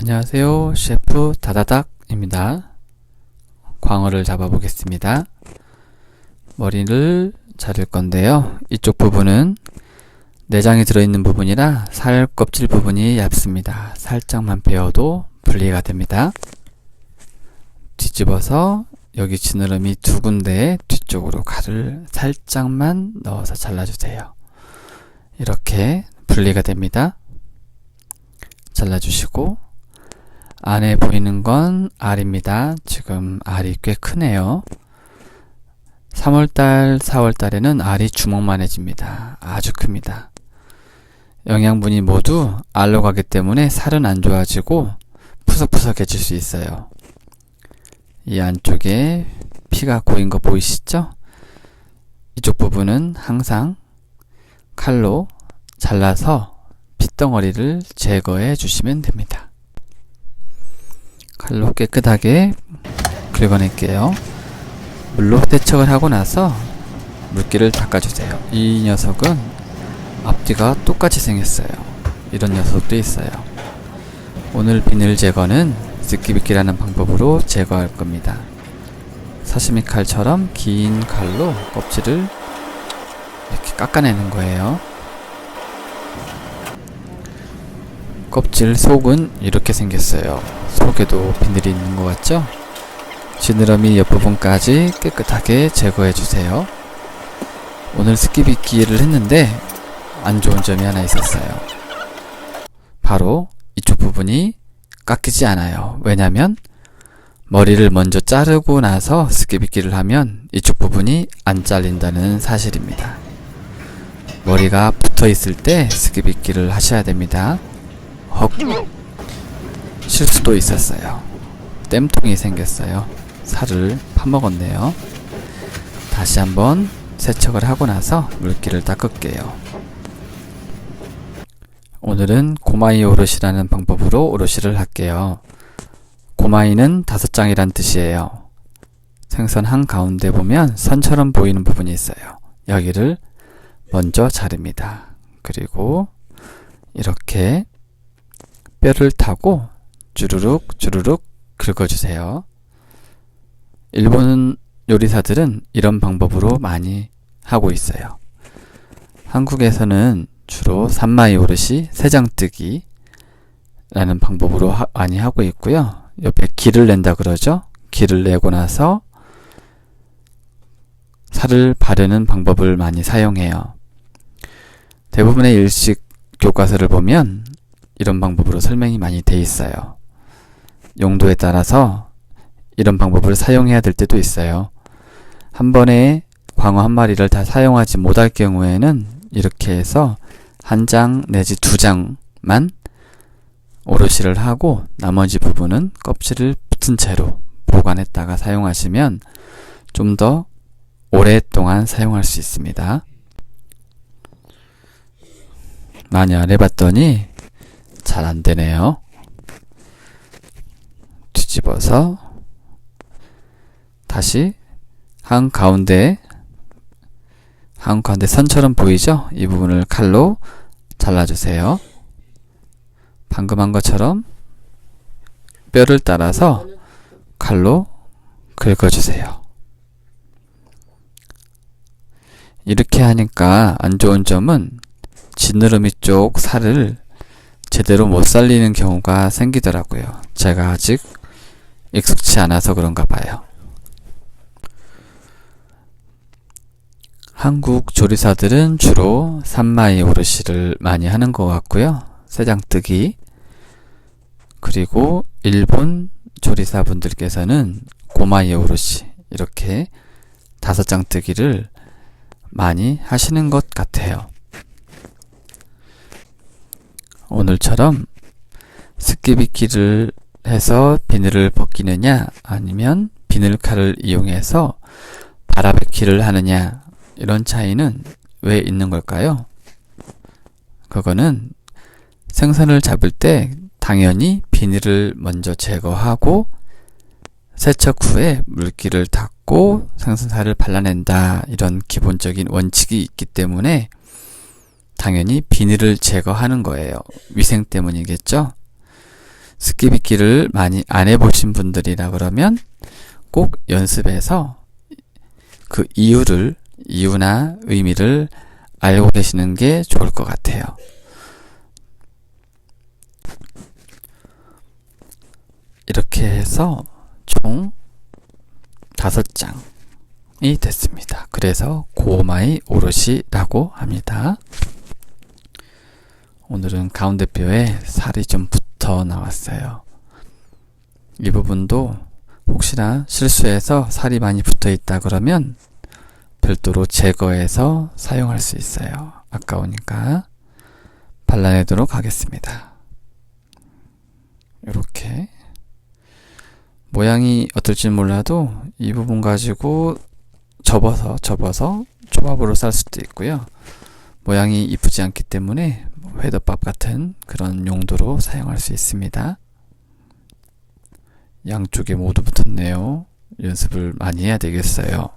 안녕하세요. 셰프 다다닥입니다. 광어를 잡아 보겠습니다. 머리를 자를 건데요. 이쪽 부분은 내장이 들어있는 부분이라 살 껍질 부분이 얇습니다. 살짝만 베어도 분리가 됩니다. 뒤집어서 여기 지느러미 두 군데 뒤쪽으로 칼을 살짝만 넣어서 잘라주세요. 이렇게 분리가 됩니다. 잘라주시고, 안에 보이는 건 알입니다. 지금 알이 꽤 크네요. 3월달, 4월달에는 알이 주먹만해집니다. 아주 큽니다. 영양분이 모두 알로 가기 때문에 살은 안 좋아지고 푸석푸석해질 수 있어요. 이 안쪽에 피가 고인 거 보이시죠? 이쪽 부분은 항상 칼로 잘라서 핏덩어리를 제거해 주시면 됩니다. 칼로 깨끗하게 긁어낼게요. 물로 세척을 하고 나서 물기를 닦아주세요. 이 녀석은 앞뒤가 똑같이 생겼어요. 이런 녀석도 있어요. 오늘 비늘 제거는 스키비키라는 방법으로 제거할 겁니다. 사시미 칼처럼 긴 칼로 껍질을 이렇게 깎아내는 거예요. 껍질 속은 이렇게 생겼어요. 속에도 비늘이 있는 것 같죠? 지느러미 옆부분까지 깨끗하게 제거해 주세요. 오늘 스키비키를 했는데 안 좋은 점이 하나 있었어요. 바로 이쪽 부분이 깎이지 않아요. 왜냐면 머리를 먼저 자르고 나서 스키비키를 하면 이쪽 부분이 안 잘린다는 사실입니다. 머리가 붙어 있을 때 스키비키를 하셔야 됩니다. 헉, 실수도 있었어요. 땜통이 생겼어요. 살을 파먹었네요. 다시 한번 세척을 하고 나서 물기를 닦을게요. 오늘은 고마이 오롯이라는 방법으로 오롯이를 할게요. 고마이는 5장이란 뜻이에요. 생선 한가운데 보면 선처럼 보이는 부분이 있어요. 여기를 먼저 자릅니다. 그리고 이렇게 뼈를 타고 주르륵 주르륵 긁어주세요. 일본 요리사들은 이런 방법으로 많이 하고 있어요. 한국에서는 주로 산마이 오롯이 세장뜨기 라는 방법으로 많이 하고 있고요. 옆에 기를 낸다 그러죠. 기를 내고 나서 살을 바르는 방법을 많이 사용해요. 대부분의 일식 교과서를 보면 이런 방법으로 설명이 많이 돼 있어요. 용도에 따라서 이런 방법을 사용해야 될 때도 있어요. 한 번에 광어 한 마리를 다 사용하지 못할 경우에는 이렇게 해서 1장 내지 2장만 오롯이를 하고 나머지 부분은 껍질을 붙은 채로 보관했다가 사용하시면 좀 더 오랫동안 사용할 수 있습니다. 많이 안 해봤더니 잘 안 되네요. 뒤집어서 다시 한가운데 선처럼 보이죠? 이 부분을 칼로 잘라주세요. 방금 한 것처럼 뼈를 따라서 칼로 긁어주세요. 이렇게 하니까 안 좋은 점은 지느러미 쪽 살을 제대로 못 살리는 경우가 생기더라고요. 제가 아직 익숙치 않아서 그런가 봐요. 한국 조리사들은 주로 산마이 오롯이를 많이 하는 것 같고요. 세장뜨기. 그리고 일본 조리사분들께서는 고마이 오롯이 이렇게 5장뜨기를 많이 하시는 것 같아요. 오늘처럼 스키비키를 해서 비늘을 벗기느냐 아니면 비늘칼을 이용해서 바라베키를 하느냐 이런 차이는 왜 있는 걸까요? 그거는 생선을 잡을 때 당연히 비늘을 먼저 제거하고 세척 후에 물기를 닦고 생선살을 발라낸다 이런 기본적인 원칙이 있기 때문에 당연히 비늘을 제거하는 거예요. 위생 때문이겠죠? 스키비키를 많이 안 해보신 분들이라 그러면 꼭 연습해서 그 이유나 의미를 알고 계시는 게 좋을 것 같아요. 이렇게 해서 총 5장이 됐습니다. 그래서 고마이 오롯이라고 합니다. 오늘은 가운데 뼈에 살이 좀 붙어 나왔어요. 이 부분도 혹시나 실수해서 살이 많이 붙어 있다 그러면 별도로 제거해서 사용할 수 있어요. 아까우니까 발라내도록 하겠습니다. 이렇게 모양이 어떨지 몰라도 이 부분 가지고 접어서 초밥으로 쌀 수도 있고요. 모양이 이쁘지 않기 때문에 회덮밥 같은 그런 용도로 사용할 수 있습니다. 양쪽에 모두 붙었네요. 연습을 많이 해야 되겠어요.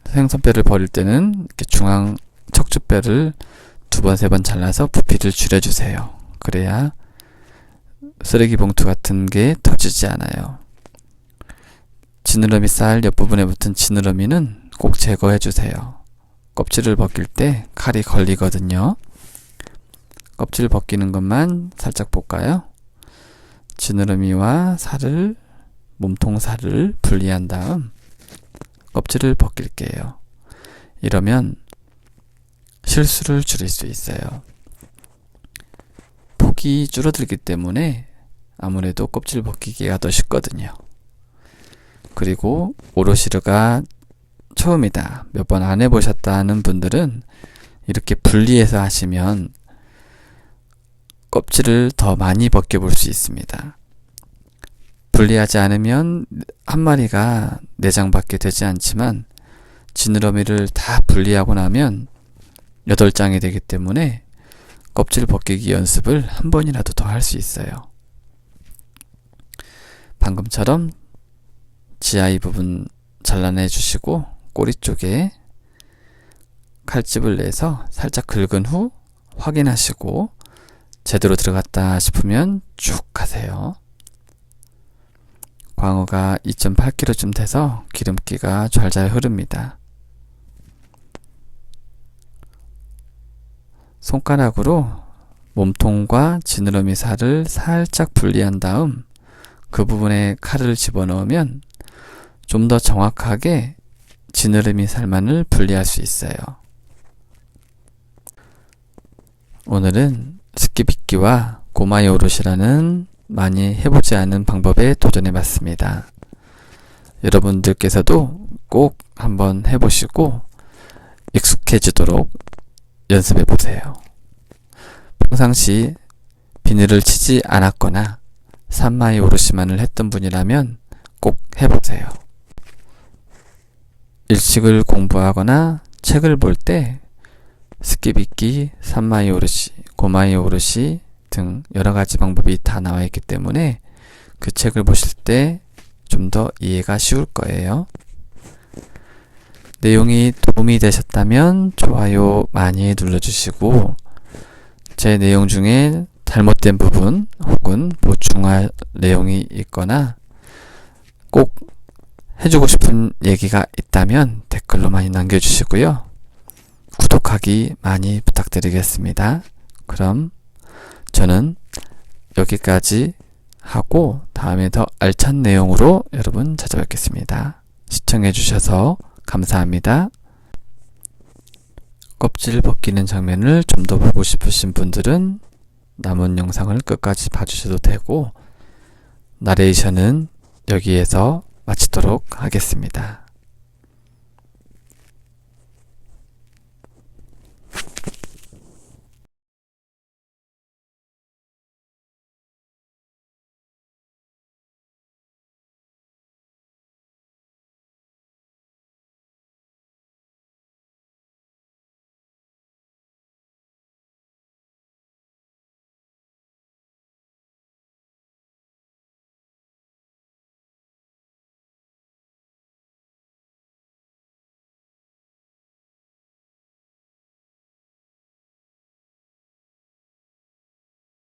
생선뼈를 버릴 때는 이렇게 중앙 척추뼈를 2번, 3번 잘라서 부피를 줄여주세요. 그래야 쓰레기 봉투 같은 게 터지지 않아요. 지느러미 살 옆부분에 붙은 지느러미는 꼭 제거해주세요. 껍질을 벗길 때 칼이 걸리거든요. 껍질 벗기는 것만 살짝 볼까요? 지느러미와 살을, 몸통 살을 분리한 다음 껍질을 벗길게요. 이러면 실수를 줄일 수 있어요. 폭이 줄어들기 때문에 아무래도 껍질 벗기기가 더 쉽거든요. 그리고 오로시르가 처음이다, 몇 번 안 해보셨다는 분들은 이렇게 분리해서 하시면 껍질을 더 많이 벗겨볼 수 있습니다. 분리하지 않으면 한 마리가 내장밖에 되지 않지만 지느러미를 다 분리하고 나면 8장이 되기 때문에 껍질 벗기기 연습을 한 번이라도 더 할 수 있어요. 방금처럼 지하 이 부분 잘라내 주시고 꼬리 쪽에 칼집을 내서 살짝 긁은 후 확인하시고 제대로 들어갔다 싶으면 쭉 하세요. 광어가 2.8kg쯤 돼서 기름기가 좔좔 흐릅니다. 손가락으로 몸통과 지느러미 살을 살짝 분리한 다음 그 부분에 칼을 집어넣으면 좀 더 정확하게 지느러미 살만을 분리할 수 있어요. 오늘은 스키비키와 고마이 오롯이라는 많이 해보지 않은 방법에 도전해봤습니다. 여러분들께서도 꼭 한번 해보시고 익숙해지도록 연습해보세요. 평상시 비늘을 치지 않았거나 산마이 오롯이만을 했던 분이라면 꼭 해보세요. 일식을 공부하거나 책을 볼 때 스키비키, 산마이 오롯이, 고마이 오롯이 등 여러가지 방법이 다 나와 있기 때문에 그 책을 보실 때 좀 더 이해가 쉬울 거예요. 내용이 도움이 되셨다면 좋아요 많이 눌러주시고 제 내용 중에 잘못된 부분 혹은 보충할 내용이 있거나 꼭 해주고 싶은 얘기가 있다면 댓글로 많이 남겨주시고요. 구독하기 많이 부탁드리겠습니다. 그럼 저는 여기까지 하고 다음에 더 알찬 내용으로 여러분 찾아뵙겠습니다. 시청해주셔서 감사합니다. 껍질 벗기는 장면을 좀 더 보고 싶으신 분들은 남은 영상을 끝까지 봐주셔도 되고 나레이션은 여기에서 마치도록 하겠습니다.